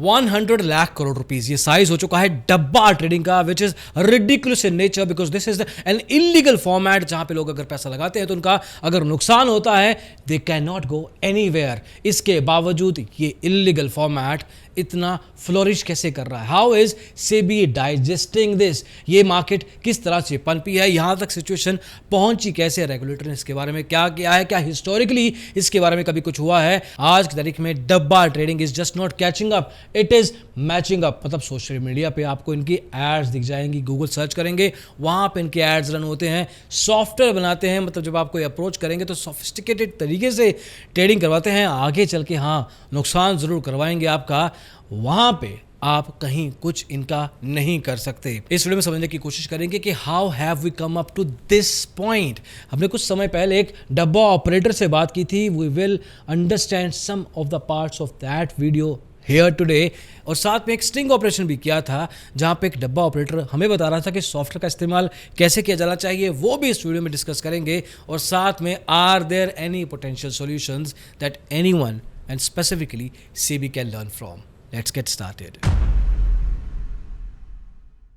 100 lakh crore rupees ये size हो चुका है डब्बा ट्रेडिंग का, which is ridiculous in nature because this is an illegal format जहां पे लोग अगर पैसा लगाते हैं तो उनका अगर नुकसान होता है they can not go anywhere. इसके बावजूद ये इलीगल फॉर्मेट इतना फ्लोरिश कैसे कर रहा है? How is SEBI digesting this? ये मार्केट किस तरह से पनपी है, यहां तक सिचुएशन पहुंची कैसे? रेगुलेटर ने इसके बारे में क्या किया है? क्या हिस्टोरिकली इसके बारे में कभी कुछ हुआ है? आज की तारीख में डब्बा trading is just not catching up, it is matching up. मतलब सोशल मीडिया पे आपको इनकी एड्स दिख जाएंगी, गूगल सर्च करेंगे वहां पे इनके एड्स रन होते हैं, सॉफ्टवेयर बनाते हैं, मतलब जब आपको अप्रोच करेंगे तो सोफिस्टिकेटेड तरीके से ट्रेडिंग करवाते हैं, आगे चल के हाँ नुकसान जरूर करवाएंगे आपका, वहां पे आप कहीं कुछ इनका नहीं कर सकते। इस वीडियो में समझने की कोशिश करेंगे कि how have we come up to this point. हमने कुछ समय पहले एक डब्बा ऑपरेटर से बात की थी, we will understand some of the parts of that video here today, और साथ में एक स्टिंग ऑपरेशन भी किया था जहां पे एक डब्बा ऑपरेटर हमें बता रहा था कि सॉफ्टवेयर का इस्तेमाल कैसे किया जाना चाहिए, वो भी इस वीडियो में डिस्कस करेंगे। और साथ में are there any potential solutions that anyone and specifically SEBI can learn from. Let's get started.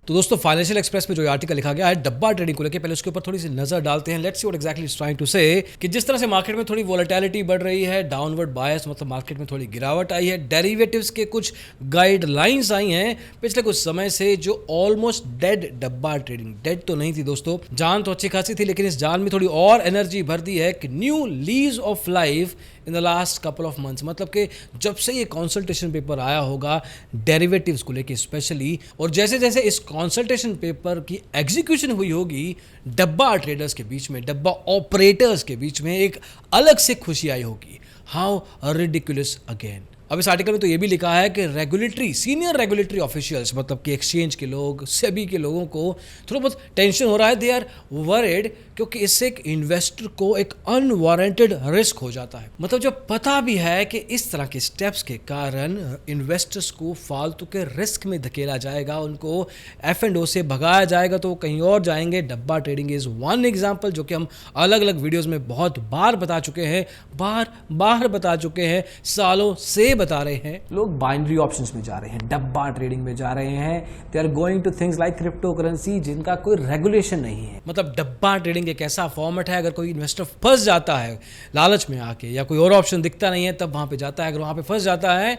तो दोस्तों फाइनेंशियल एक्सप्रेस में जो आर्टिकल लिखा गया है डब्बा ट्रेडिंग को लेकर, पहले उसके ऊपर थोड़ी सी नजर डालते हैं। Let's see what exactly is trying to say कि जिस तरह से मार्केट में थोड़ी वोलेटिलिटी बढ़ रही है, डाउनवर्ड बायस मतलब मार्केट में थोड़ी गिरावट आई है, डेरिवेटिव्स के कुछ गाइडलाइंस आई हैं पिछले कुछ समय से जो ऑलमोस्ट डेड डब्बा ट्रेडिंग, डेड तो नहीं थी दोस्तों, जान तो अच्छी खासी थी, लेकिन इस जान में थोड़ी और एनर्जी भर दी है कि new lease of life in the last couple of months. मतलब कि जब से ये कंसल्टेशन पेपर आया होगा डेरिवेटिव्स को लेके स्पेशली, और जैसे जैसे इस कंसल्टेशन पेपर की एग्जीक्यूशन हुई होगी, डब्बा ट्रेडर्स के बीच में, डब्बा ऑपरेटर्स के बीच में एक अलग से खुशी आई होगी। How ridiculous again. अब इस आर्टिकल में तो ये भी लिखा है कि रेगुलेटरी, सीनियर रेगुलेटरी ऑफिशियल्स मतलब कि एक्सचेंज के लोग, सेबी के लोगों को थोड़ा बहुत टेंशन हो रहा है, दे आर वरिड, क्योंकि इससे एक इन्वेस्टर को एक अनवारंटेड रिस्क हो जाता है। मतलब जब पता भी है कि इस तरह के स्टेप्स के कारण इन्वेस्टर्स को फालतू के रिस्क में धकेला जाएगा, उनको F&O से भगाया जाएगा तो वो कहीं और जाएंगे। डब्बा ट्रेडिंग इज वन एग्जाम्पल जो कि हम अलग अलग वीडियोज में बहुत बार बता चुके हैं, बार बता चुके हैं, सालों से बता रहे हैं। लोग बाइनरी ऑप्शंस में जा रहे हैं, डब्बा ट्रेडिंग में जा रहे हैं, they are going to things like crypto currency जिनका कोई रेगुलेशन नहीं है। मतलब डब्बा ट्रेडिंग एक ऐसा फॉर्मेट है, अगर कोई इन्वेस्टर फंस जाता है लालच में आके, या कोई और ऑप्शन दिखता नहीं है तब वहां पे जाता है, अगर वहां पे फंस जाता है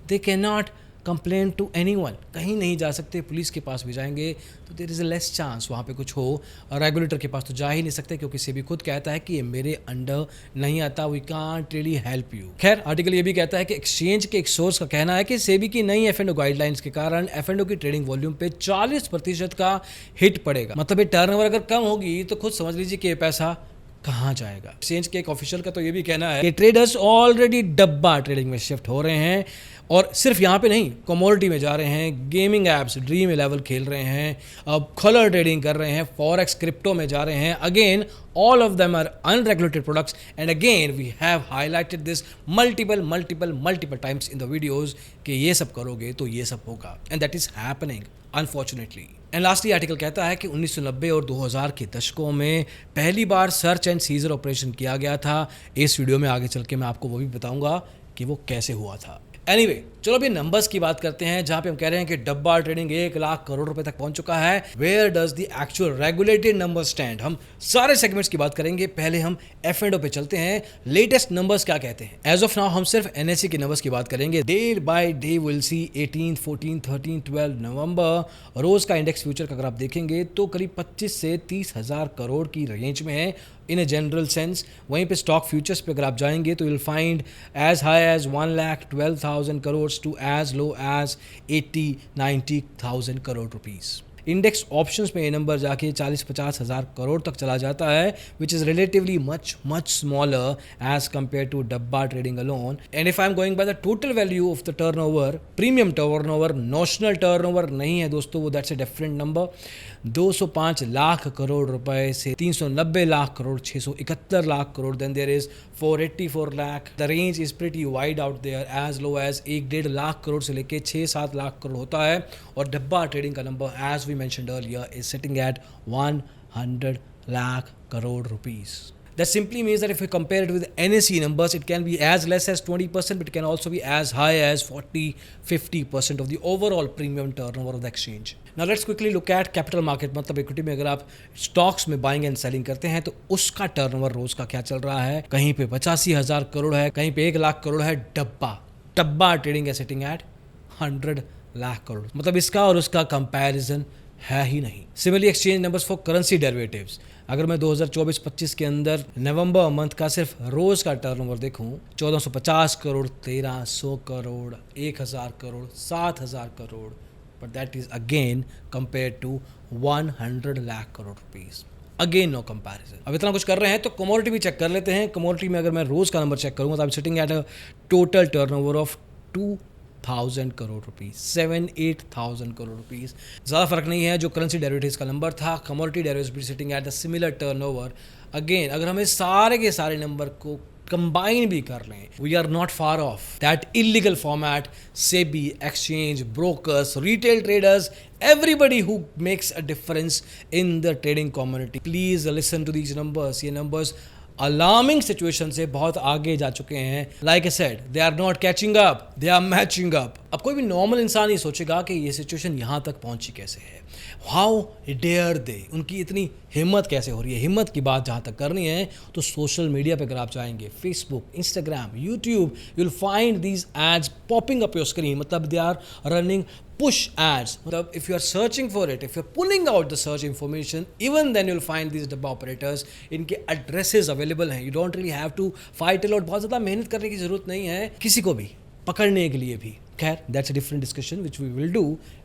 they can not complain to anyone, कहीं नहीं जा सकते, पुलिस के पास भी जाएंगे तो there is a less chance वहाँ पे कुछ हो, और रेगुलेटर के पास तो जा ही नहीं सकते क्योंकि सेबी खुद कहता है कि ये मेरे अंडर नहीं आता, we can't really help you. खैर आर्टिकल ये भी कहता है कि एक्सचेंज के एक सोर्स का कहना है कि सेबी की नई F&O गाइडलाइंस के कारण F&O की ट्रेडिंग वॉल्यूम पे 40% का हिट पड़ेगा। मतलब ये टर्नओवर अगर कम होगी तो खुद समझ लीजिए कि ये पैसा कहाँ जाएगा। एक्सचेंज के एक ऑफिशियल का तो ये भी कहना है कि ट्रेडर्स ऑलरेडी डब्बा ट्रेडिंग में शिफ्ट हो रहे हैं, और सिर्फ यहाँ पे नहीं, कमोडिटी में जा रहे हैं, गेमिंग एप्स ड्रीम 11 खेल रहे हैं, अब कलर ट्रेडिंग कर रहे हैं, फॉरेक्स क्रिप्टो में जा रहे हैं। Again all of them are unregulated products, and again we have highlighted this multiple times in the videos कि ये सब करोगे तो ये सब होगा, and that is happening unfortunately. And lastly article कहता है कि 1990 और 2000 के दशकों में पहली बार सर्च एंड सीजर ऑपरेशन किया गया था। इस वीडियो में आगे चल के मैं आपको वो भी बताऊंगा कि वो कैसे हुआ था। एनीवे, चलो अभी नंबर्स की बात करते हैं, जहां पे हम कह रहे हैं कि डब्बा ट्रेडिंग 1 लाख करोड़ रुपए तक पहुंच चुका है। Where does the actual regulated number stand? हम सारे सेगमेंट्स की बात करेंगे, पहले हम F&O पे चलते हैं। लेटेस्ट नंबर्स क्या कहते हैं? एज ऑफ नाउ हम सिर्फ NSE के नंबर्स की बात करेंगे। Day by day will see 18, 14, 13, 12 नवंबर रोज का इंडेक्स फ्यूचर का अगर आप देखेंगे तो करीब 25 से 30 हजार करोड़ की रेंज में है इन ए जनरल सेंस। वहीं पे स्टॉक फ्यूचर्स पे अगर आप जाएंगे तो will find as high as 1,12,000 crore to as low as 80-90,000 crore rupees. Index options में ये नंबर जाके 40-50 हज़ार करोड़ तक चला जाता है, which is relatively much smaller as compare to dabba trading alone. And if I am going by the total value of the turnover, premium turnover, notional turnover नहीं है दोस्तों, वो that's a different number. 205 lakh crore रुपए से 390 lakh crore, 671 lakh crore, then there is 484 lakh. The range is pretty wide out there, as low as 1-1.5 lakh crore से लेके 6-7 लाख करोड़ होता है। और डब्बा ट्रेडिंग का number as we mentioned earlier is sitting at 100 lakh crore rupees. That simply means that if you compare it with NSE numbers, it can be as less as 20%, but it can also be as high as 40-50% of the overall premium turnover of the exchange. Now let's quickly look at capital market, मतलब equity में अगर आप stocks में buying and selling करते हैं तो उसका turnover रोज का क्या चल रहा है. कहीं पे 85,000 करोड़ है, कहीं पे 1 लाख करोड़ है. डब्बा ट्रेडिंग है सिटिंग एट 100 लाख करोड़. मतलब इसका और उसका कंपैरिजन है ही नहीं. Similarly exchange numbers for currency derivatives, अगर मैं 2024-25 के अंदर नवंबर मंथ का सिर्फ रोज का टर्नओवर देखूं, 1450 crore, 1300 crore, 1000 crore, 7000 crore, but that is again compare to 100 lakh crore rupees. Again no comparison. अब इतना कुछ कर रहे हैं तो कमोडिटी भी चेक कर लेते हैं. कमोडिटी में अगर मैं रोज का नंबर चेक करूंगा तो I am sitting at a total turnover of 2,000 crore rupees, 7-8,000 crore rupees. ज़्यादा फर्क नहीं है जो करेंसी डेरिवेटिव्स का नंबर था. कमोडिटी डेरिवेटिव्स भी sitting at the similar turnover. Again अगर हमें सारे के सारे नंबर को कंबाइन भी कर लें, we are not far off that illegal format. SEBI, exchange, brokers, retail traders, everybody who makes a difference in the trading community, please listen to these numbers. ये numbers अलार्मिंग सिचुएशन से बहुत आगे जा चुके हैं. Like I said, they are not catching up, they are matching up. अब कोई भी नॉर्मल इंसान ही सोचेगा कि ये सिचुएशन यहाँ तक पहुंची कैसे है. हाउ डेयर दे, उनकी इतनी हिम्मत कैसे हो रही है. हिम्मत की बात जहाँ तक करनी है तो सोशल मीडिया पे अगर आप जाएंगे, Facebook, Instagram, YouTube, you will find these ads popping up your screen. मतलब they are running push ads. मतलब if you are searching for it, if you are pulling out the search information, even then you'll find these डब्बा operators. इनके addresses available हैं. You don't really have to fight a lot. बहुत ज़्यादा मेहनत करने की ज़रूरत नहीं है किसी को भी पकड़ने के लिए भी. खैर, that's a different discussion which we will do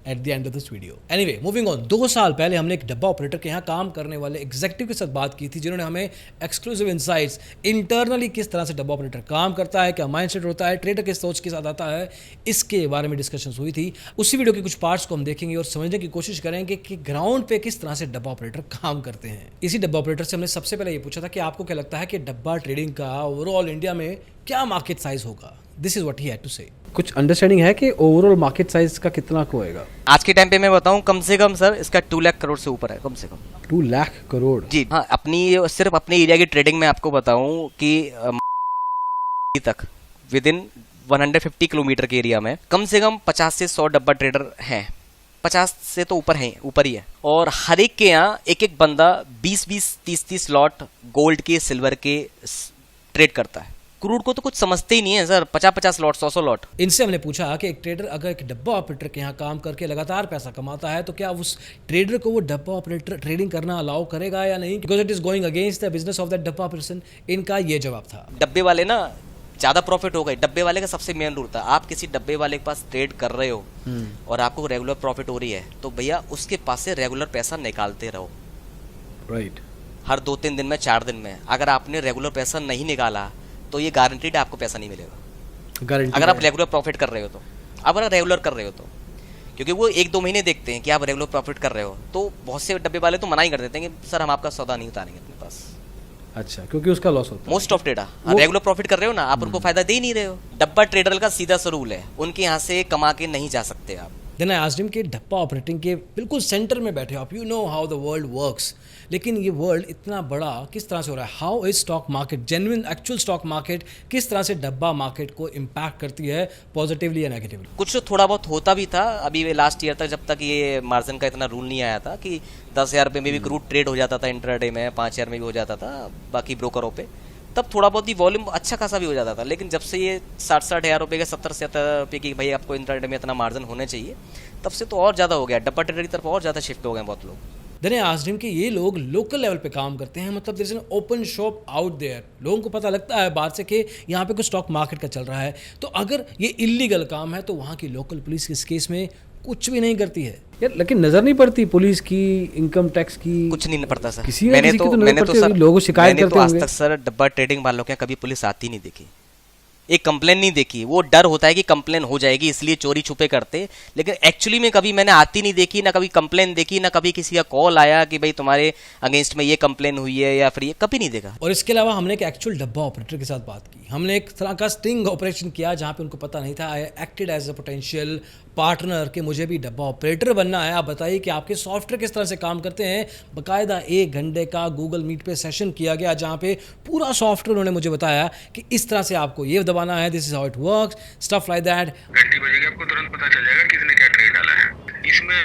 at the end of this video. Anyway, moving on. 2 साल पहले हमने एक डब्बा ऑपरेटर के यहाँ काम करने वाले एग्जीक्यूटिव के साथ बात की थी, जिन्होंने हमें एक्सक्लूसिव इनसाइट्स, इंटरनली किस तरह से डब्बा ऑपरेटर काम करता है, क्या माइंडसेट होता है, ट्रेडर किस सोच के साथ आता है, इसके बारे में डिस्कशन हुई थी. उसी वीडियो के कुछ पार्ट्स को हम देखेंगे और समझने की कोशिश करेंगे कि ग्राउंड पे किस तरह से डब्बा ऑपरेटर काम करते हैं. इसी डब्बा ऑपरेटर से हमने सबसे पहले ये पूछा था कि आपको क्या लगता है कि डब्बा ट्रेडिंग का ओवरऑल इंडिया में क्या मार्केट साइज होगा. This is what he had to say. कुछ अंडरस्टैंडिंग है कि ओवरऑल मार्केट साइज का कितना को होएगा? आज के टाइम पे मैं बताऊं, कम से कम सर इसका 2 लाख करोड़ से ऊपर है. कम से कम 2 लाख करोड़. जी हाँ. सिर्फ अपने एरिया की ट्रेडिंग में आपको बताऊं कि तक विद इन 150 किलोमीटर के एरिया में कम से कम 50 से 100 डब्बा ट्रेडर हैं. 50 से तो ऊपर ही है. और हर एक के यहाँ एक एक बंदा 20-20, 30-30 लॉट गोल्ड के, सिल्वर के ट्रेड करता है. क्रूड को तो कुछ समझते ही नहीं है सर. 50-50 lot, 100-100 lot. इनसे हमने पूछा कि एक ट्रेडर अगर एक डब्बा ऑपरेटर के यहाँ काम करके लगातार पैसा कमाता है तो क्या उस ट्रेडर को वो डब्बा ऑपरेटर ट्रेडिंग करना अलाउ करेगा या नहीं, because it is going against the business of that डब्बा ऑपरेशन. इनका ये जवाब था, डब्बे वाले ना ज्यादा प्रॉफिट हो गए. डब्बे वाले का सबसे मेन रूल था, आप किसी डब्बे वाले के पास ट्रेड कर रहे हो और आपको रेगुलर प्रॉफिट हो रही है तो भैया उसके पास से रेगुलर पैसा निकालते रहो. राइट. हर 2-3 दिन में, 4 दिन में. अगर आपने रेगुलर पैसा नहीं निकाला तो ये गारंटीड आपको पैसा नहीं मिलेगा. अगर आप रेगुलर प्रॉफिट कर रहे हो तो, अगर आप रेगुलर कर रहे हो तो, क्योंकि वो 1-2 महीने देखते हैं कि आप रेगुलर प्रॉफिट कर रहे हो. तो बहुत से डब्बे वाले तो मना ही कर देते हैं कि सर हम आपका सौदा नहीं उतारेंगे अपने पास. अच्छा, क्योंकि उसका लॉस होता है. Most of trader regular profit कर रहे हो ना, आप उनको फायदा दे ही नहीं रहे हो. डब्बा ट्रेडर का सीधा सा रूल है, उनके यहाँ से कमा के नहीं जा सकते आप. देन आई आस्क्ड हिम कि डब्बा ऑपरेटिंग के बिल्कुल सेंटर में बैठे हो आप, you know how the world works, लेकिन ये वर्ल्ड इतना बड़ा किस तरह से हो रहा है. How is stock market, genuine actual stock market किस तरह से डब्बा मार्केट को इम्पैक्ट करती है पॉजिटिवली या नेगेटिवली. कुछ तो थोड़ा बहुत होता भी था. अभी लास्ट ईयर तक, जब तक ये मार्जिन का इतना रूल नहीं आया था कि 10,000 रुपये में भी क्रूड ट्रेड हो जाता था इंट्राडे में, 5,000 में भी हो जाता था बाकी ब्रोकरों पे, तब थोड़ा बहुत ही वॉल्यूम अच्छा खासा भी हो जाता था. लेकिन जब से ये 60-60 हज़ार रुपये के, 70-70 रुपये की भाई आपको इंट्राडे में इतना मार्जिन होने चाहिए, तब से तो और ज़्यादा हो गया. डब्बा ट्रेडर की तरफ और ज़्यादा शिफ्ट हो गए बहुत लोग. देन आई आस्क्ड हिम कि ये लोग लोकल लेवल पे काम करते हैं, मतलब there is an open shop out there. लोगों को पता लगता है बाहर से कि यहाँ पे कुछ स्टॉक मार्केट का चल रहा है. तो अगर ये इलीगल काम है तो वहाँ की लोकल पुलिस इस केस में कुछ भी नहीं करती है यार. लेकिन नजर नहीं पड़ती पुलिस की, इनकम टैक्स की, कुछ नहीं पड़ता सर. मैंने तो सर लोगों शिकायत करते आज तक सर डब्बा ट्रेडिंग वालों के कभी पुलिस आती नहीं देखी, एक कंप्लेन नहीं देखी. वो डर होता है कि कंप्लेन हो जाएगी इसलिए चोरी छुपे करते, लेकिन एक्चुअली में कभी मैंने आती नहीं देखी, ना कभी कंप्लेन देखी, ना कभी किसी का कॉल आया कि भाई तुम्हारे अगेंस्ट में ये कंप्लेन हुई है या फिर ये, कभी नहीं देखा. और इसके अलावा हमने एक एक्चुअल डब्बा ऑपरेटर के साथ बात की. हमने एक तरह का स्टिंग ऑपरेशन किया जहाँ पे उनको पता नहीं था. I acted as a potential partner कि मुझे भी डब्बा ऑपरेटर बनना है। आप बताइए कि आपके सॉफ्टवेयर किस तरह से काम करते हैं। बाकायदा 1 घंटे का गूगल मीट पे सेशन किया गया जहाँ पे पूरा सॉफ्टवेयर उन्होंने मुझे बताया कि इस तरह से आपको ये दबाना है, this is how it works, stuff like that. घंटी बजेगी, आपको तुरंत पता चल जाएगा किसने क्या ट्रेड डाला है। इसमें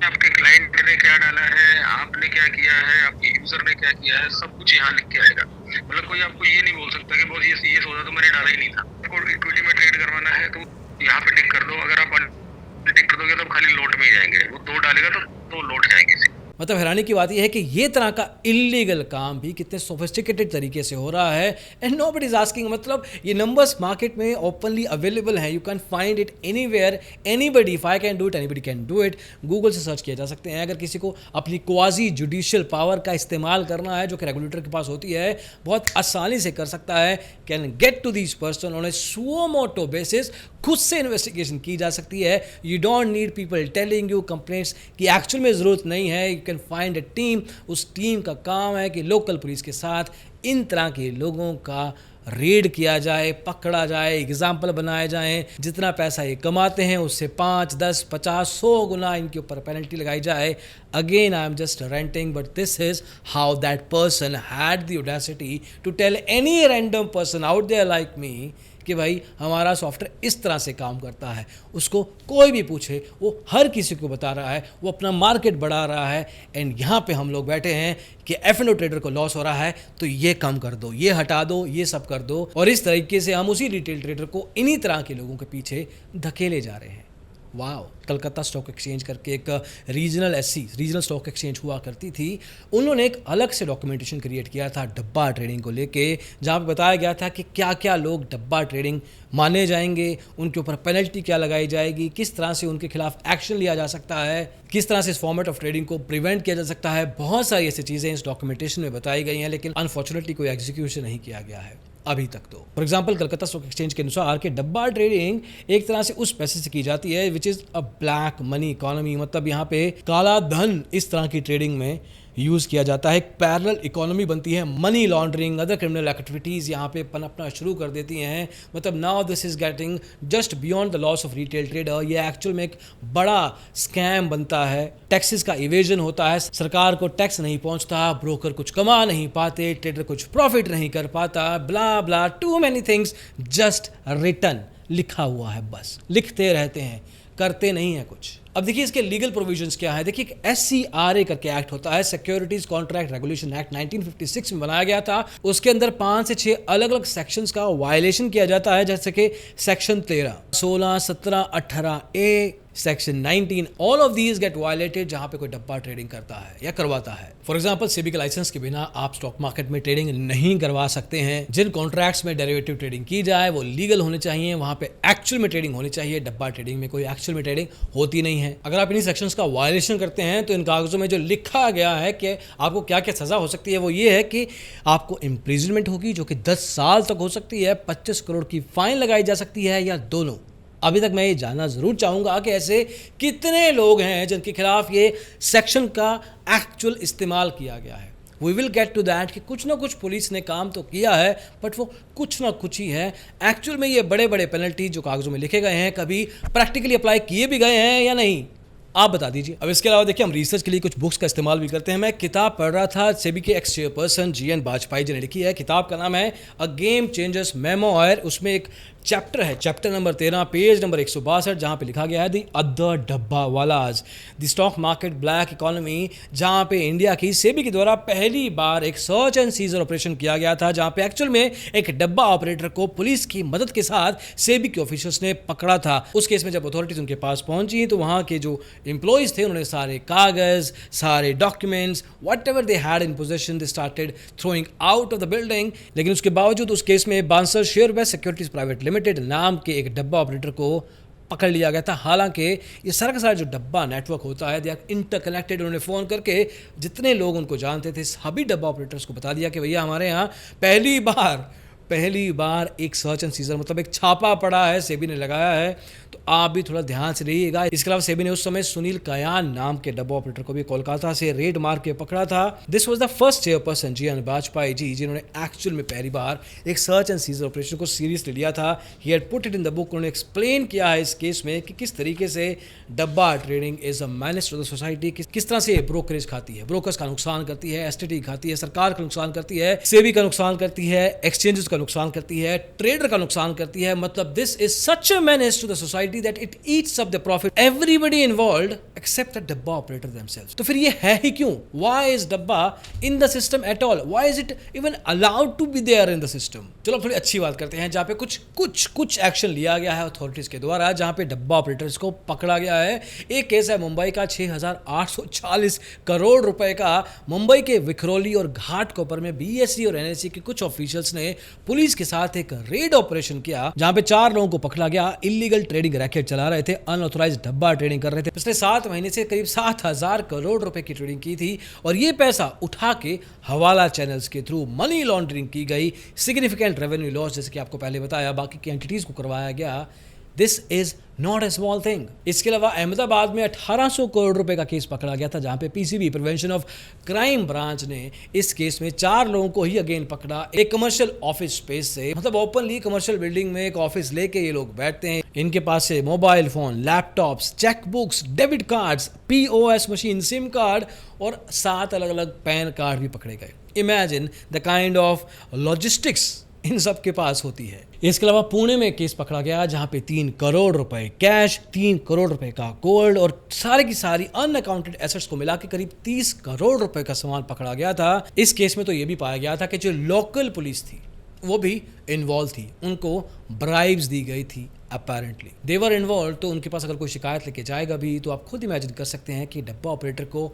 आपके क्लाइंट ने क्या डाला है, आपने क्या किया है, आपके यूजर ने क्या किया है, सब कुछ यहाँ लिख के आएगा। मतलब कोई आपको ये नहीं बोल सकता कि बहुत ये सोचा तो मैंने डाला ही नहीं था। आपको इक्विटी में ट्रेड करवाना है तो यहाँ पे टिक कर दो। अगर आप टिक कर दोगे तो खाली लोट में ही जाएंगे, वो 2 डालेगा तो 2 लोट जाएंगे। मतलब हैरानी की बात यह है कि ये तरह का इलीगल काम भी कितने सोफिस्टिकेटेड तरीके से हो रहा है एंड नोबडी इज आस्किंग। मतलब ये नंबर्स मार्केट में ओपनली अवेलेबल हैं, you can find it anywhere, anybody, if I can do it anybody can do it. Google से सर्च किया जा सकते हैं। अगर किसी को अपनी क्वाजी जुडिशियल पावर का इस्तेमाल करना है जो कि रेगुलेटर के पास होती है, बहुत आसानी से कर सकता है। Can get to this person on a suo motu basis, खुद से इन्वेस्टिगेशन की जा सकती है। You don't need people telling you complaints की एक्चुअल में ज़रूरत नहीं है। You can find a team, उस टीम का काम है कि लोकल पुलिस के साथ इन तरह के लोगों का रेड किया जाए, पकड़ा जाए, एग्जाम्पल बनाए जाएं। जितना पैसा ये कमाते हैं उससे 5, 10, 50, 100 गुना इनके ऊपर पेनल्टी लगाई जाए। Again I am just ranting, but this is how that person had the audacity to tell any random person out there like me कि भाई हमारा सॉफ्टवेयर इस तरह से काम करता है। उसको कोई भी पूछे, वो हर किसी को बता रहा है, वो अपना मार्केट बढ़ा रहा है। एंड यहाँ पे हम लोग बैठे हैं कि F&O ट्रेडर को लॉस हो रहा है तो ये कम कर दो, ये हटा दो, ये सब कर दो। और इस तरीके से हम उसी रिटेल ट्रेडर को इन्हीं तरह के लोगों के पीछे धकेले जा रहे हैं। वाओ, कलकत्ता स्टॉक एक्सचेंज करके एक रीजनल स्टॉक एक्सचेंज हुआ करती थी। उन्होंने एक अलग से डॉक्यूमेंटेशन क्रिएट किया था डब्बा ट्रेडिंग को लेके, जहाँ पे बताया गया था कि क्या क्या लोग डब्बा ट्रेडिंग माने जाएंगे, उनके ऊपर पेनल्टी क्या लगाई जाएगी, किस तरह से उनके खिलाफ एक्शन लिया जा सकता है, किस तरह से इस फॉर्मेट ऑफ ट्रेडिंग को प्रिवेंट किया जा सकता है। बहुत सारी ऐसी चीज़ें इस डॉक्यूमेंटेशन में बताई गई हैं, लेकिन अनफॉर्चुनेटली कोई एग्जीक्यूशन नहीं किया गया है अभी तक। तो for example Calcutta stock exchange के अनुसार कि डब्बा ट्रेडिंग एक तरह से उस पैसे से की जाती है which is a black money economy. मतलब यहाँ पे काला धन इस तरह की ट्रेडिंग में यूज़ किया जाता है। एक पैरेलल इकोनॉमी बनती है, money laundering, other criminal activities यहाँ पे पनपना शुरू कर देती हैं। मतलब now this is getting just beyond the loss of retail trader. ये एक्चुअल में एक बड़ा स्कैम बनता है। टैक्सेस का इवेजन होता है, सरकार को टैक्स नहीं पहुँचता, ब्रोकर कुछ कमा नहीं पाते, ट्रेडर कुछ प्रॉफिट नहीं कर पाता, blah blah, too many things, just return लिखा हुआ है, बस लिखते रहते हैं, करते नहीं है कुछ। अब देखिए इसके लीगल प्रोविजंस क्या है। देखिए एक SCRA करके एक्ट होता है, सिक्योरिटीज कॉन्ट्रैक्ट रेगुलेशन एक्ट 1956 में बनाया गया था। उसके अंदर 5 से 6 अलग अलग सेक्शंस का वायलेशन किया जाता है, जैसे कि section 13, 16, 17, 18A, section 19, all of these get violated जहां पे कोई डब्बा ट्रेडिंग करता है या करवाता है। फॉर एग्जांपल सेबी के लाइसेंस के बिना आप स्टॉक मार्केट में ट्रेडिंग नहीं करवा सकते हैं। जिन कॉन्ट्रैक्ट्स में डेरिवेटिव ट्रेडिंग की जाए वो लीगल होने चाहिए, वहां पे एक्चुअल में ट्रेडिंग होनी चाहिए। डब्बा ट्रेडिंग में कोई एक्चुअल में ट्रेडिंग होती नहीं है। अगर आप इन्हीं सेक्शंस का वायलेशन करते हैं तो इन कागजों में जो लिखा गया है कि आपको क्या क्या सजा हो सकती है, वो ये है कि आपको इम्प्रिजनमेंट होगी जो कि 10 साल तक हो सकती है, 25 करोड़ की फाइन लगाई जा सकती है, या दोनों। अभी तक मैं ये जानना ज़रूर चाहूँगा कि ऐसे कितने लोग हैं जिनके खिलाफ ये सेक्शन का एक्चुअल इस्तेमाल किया गया है। We will get to that कि कुछ ना कुछ पुलिस ने काम तो किया है, बट वो कुछ ना कुछ ही है। एक्चुअल में ये बड़े बड़े पेनल्टी जो कागजों में लिखे गए हैं कभी प्रैक्टिकली अप्लाई किए भी गए हैं या नहीं, आप बता दीजिए। अब इसके अलावा देखिए हम रिसर्च के लिए कुछ बुक्स का इस्तेमाल भी करते हैं। मैं किताब पढ़ रहा था, सेबी के x chairperson GN Vajpayee ji ने लिखी है। किताब का नाम है अ गेम चेंजर्स मेमो, और उसमें एक चैप्टर है, चैप्टर नंबर 13, पेज नंबर 162, जहाँ पे लिखा गया है the other dabba walas, the stock market black economy, जहाँ पे इंडिया की सेबी के द्वारा पहली बार एक सर्च एंड सीजर ऑपरेशन किया गया था, जहाँ पे एक्चुअल में एक डब्बा ऑपरेटर को पुलिस की मदद के साथ सेबी के ऑफिसर्स ने पकड़ा था। उस केस में जब अथॉरिटीज उनके पास पहुंची तो वहाँ के जो एम्प्लॉयज थे उन्होंने सारे कागज, सारे documents, what ever they had in possession, they started throwing out of the building. लेकिन उसके बावजूद उस केस में बांसर शेयरवेस्ट सिक्योरिटीज प्राइवेट लिमिटेड नाम के एक डब्बा ऑपरेटर को पकड़ लिया गया था। हालांकि ये सारा का सारा जो डब्बा नेटवर्क होता है दे आर इंटरकनेक्टेड। उन्होंने फ़ोन करके जितने लोग उनको जानते थे सभी डब्बा ऑपरेटर्स को बता दिया कि भैया हमारे यहाँ पहली बार एक सर्च एंड सीजर मतलब एक छापा पड़ा है, सेबी ने लगाया है, तो आप भी थोड़ा ध्यान से रहिएगा। इसके अलावा सेबी ने उस समय सुनील कयान नाम के डब्बा ऑपरेटर को भी कोलकाता से रेड मार के पकड़ा था। This was the first chairperson GN Vajpayee ji जिन्होंने एक्चुअल में पहली बार एक सर्च एंड सीजर ऑपरेशन को सीरियसली लिया था। He had put it in the book. उन्होंने एक्सप्लेन किया है इस केस में कि किस तरीके से dabba trading is a menace to the society, किस तरह से ब्रोकरेज खाती है, ब्रोकर्स का नुकसान करती है, एसटीटी खाती है, सरकार का नुकसान करती है, सेबी का नुकसान करती है, एक्सचेंजेस का नुकसान करती है, ट्रेडर का नुकसान करती है। मतलब this is such a menace to the society that it eats up the profit everybody involved except the dabba operator themselves. तो फिर ये है ही क्यों? Why is dabba in the system at all? Why is it even allowed to be there in the system? चलो थोड़ी अच्छी बात करते हैं जहाँ पे कुछ एक्शन लिया गया है अथॉरिटीज के द्वारा, जहाँ पे डब्बा ऑपरेटर्स को पकड़ा गया है। एक केस है मुंबई का 6,840 करोड़ रुपए का। मुंबई के विखरौली और घाटकोपर में बीएसई और एनएससी के कुछ ऑफिशियल्स ने पुलिस के साथ एक रेड ऑपरेशन किया, जहाँ पे 4 लोगों को पकड़ा गया। इलीगल ट्रेडिंग रैकेट चला रहे थे, अनऑथराइज्ड डब्बा ट्रेडिंग कर रहे थे। पिछले 7 महीने से करीब 7,000 करोड़ रुपए की ट्रेडिंग की थी और ये पैसा उठा के हवाला चैनल्स के थ्रू मनी लॉन्ड्रिंग की गई। सिग्निफिकेंट रेवेन्यू लॉस, जैसे कि आपको पहले बताया, बाकी की एंटिटीज को करवाया गया। This is not a small thing. इसके अलावा अहमदाबाद में 1800 करोड़ रुपए का केस पकड़ा गया था, जहां पे PCB prevention of crime branch ने इस केस में 4 लोगों को ही अगेन पकड़ा। एक कमर्शियल ऑफिस स्पेस से, मतलब ओपनली कमर्शियल बिल्डिंग में एक ऑफिस लेके ये लोग बैठते हैं। इनके पास से mobile phone, laptops, chequebooks, debit cards, POS machine, SIM card और 7 अलग अलग पैन कार्ड भी पकड़े गए। Imagine the kind of logistics इन सब के पास होती है। इसके अलावा पुणे में केस पकड़ा गया जहां पे 3 करोड़ रुपए कैश, 3 करोड़ रुपए का गोल्ड और सारी की सारी अनअकाउंटेड एसेट्स को मिला के करीब 30 करोड़ रुपए का सामान पकड़ा गया था। इस केस में तो ये भी पाया गया था कि जो लोकल पुलिस थी वो भी इन्वॉल्व थी, उनको ब्राइब्स दी गई थी। Apparently they were involve. तो उनके पास अगर कोई शिकायत लेके जाएगा भी तो आप खुद इमेजिन कर सकते हैं कि डब्बा ऑपरेटर को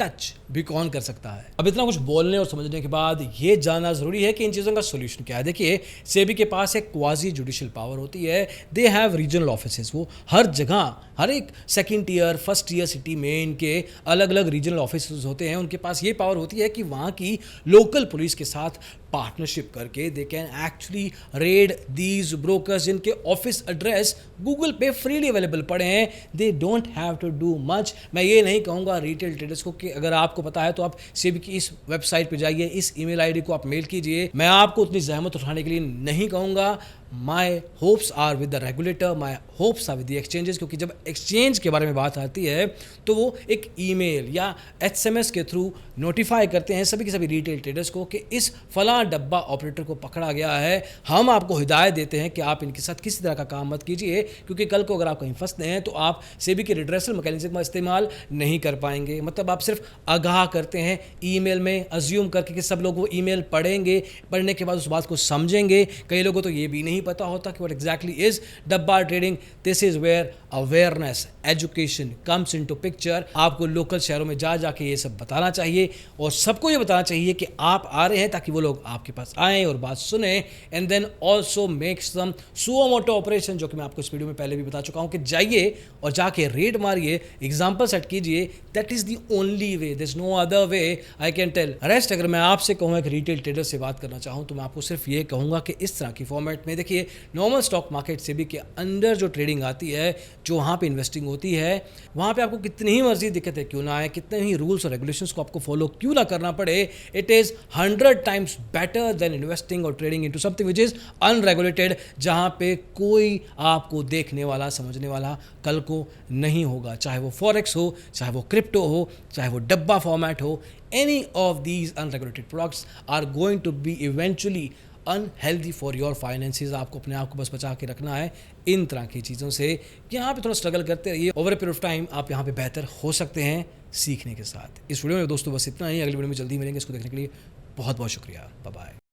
टच भी कौन कर सकता है। अब इतना कुछ बोलने और समझने के बाद ये जानना जरूरी है कि इन चीज़ों का सोल्यूशन क्या है। देखिए, सेबी के पास एक क्वाजी जुडिशियल पावर होती है। They have regional offices. वो हर जगह, हर एक second tier, first tier city में इनके अलग अलग रीजनल ऑफिसेस होते हैं। उनके पास ये पावर होती है कि वहाँ की लोकल पुलिस के साथ पार्टनरशिप करके they can actually raid these brokers जिनके ऑफिस एड्रेस गूगल पे फ्रीली अवेलेबल पड़े हैं। They don't have to do much. मैं ये नहीं कहूँगा रिटेल ट्रेडर्स को कि अगर आपको पता है तो आप सेबी की इस वेबसाइट पे जाइए, इस ईमेल आईडी को आप मेल कीजिए। मैं आपको उतनी जहमत उठाने के लिए नहीं कहूँगा। My hopes are with the regulator, my hopes are with the exchanges, क्योंकि जब एक्सचेंज के बारे में बात आती है तो वो एक ईमेल या एसएमएस के थ्रू नोटिफाई करते हैं सभी के सभी रिटेल ट्रेडर्स को कि इस फला डब्बा ऑपरेटर को पकड़ा गया है। हम आपको हिदायत देते हैं कि आप इनके साथ किसी तरह का काम मत कीजिए, क्योंकि कल को अगर आप कहीं फंसते हैं तो आप सेबी के रिड्रेसल मैकेनिज्म का इस्तेमाल नहीं कर पाएंगे। मतलब आप सिर्फ आगाह करते हैं ईमेल में, अज्यूम करके कि सब लोग वो ईमेल पढ़ेंगे, पढ़ने के बाद उस बात को समझेंगे। कई लोगों को ये भी नहीं पता होता कि what exactly is dabba trading. This is where awareness, education comes into picture. आपको लोकल शहरों में जा जाके ये सब बताना चाहिए और सबको ये बताना चाहिए कि आप आ रहे हैं, ताकि वो लोग आपके पास आएँ और बात सुने। And then also make some suo motu operation, जो कि मैं आपको इस वीडियो में पहले भी बता चुका हूँ कि जाइए और जाके रेड मारिए, एग्जाम्पल सेट कीजिए। That is the only way, this no other way I can tell. Rest अगर मैं आपसे कहूँ एक रिटेल ट्रेडर से बात करना चाहूँ तो मैं आपको सिर्फ ये कहूँगा कि इस तरह की फॉर्मेट में देखिए, नॉर्मल स्टॉक मार्केट से भी के अंदर जो ट्रेडिंग आती है, जो वहाँ पे इन्वेस्टिंग होती है, वहाँ पे आपको कितनी ही मर्जी दिक्कतें क्यों ना आए, कितने ही रूल्स और रेगुलेशंस को आपको फॉलो क्यों ना करना पड़े, it is 100 times better than investing और trading into something which is unregulated, जहाँ पे कोई आपको देखने वाला, समझने वाला कल को नहीं होगा। चाहे वो फॉरेक्स हो, चाहे वो क्रिप्टो हो, चाहे वो डब्बा फॉर्मेट हो, any of these unregulated products are going to be eventually unhealthy for your finances। आपको अपने आप को बस बचा के रखना है इन तरह की चीज़ों से। यहाँ पे थोड़ा स्ट्रगल करते रहिए, over a period of time आप यहाँ पे बेहतर हो सकते हैं सीखने के साथ। इस वीडियो में दोस्तों बस इतना ही। अगली वीडियो में जल्दी मिलेंगे। इसको देखने के लिए बहुत बहुत शुक्रिया। Bye bye.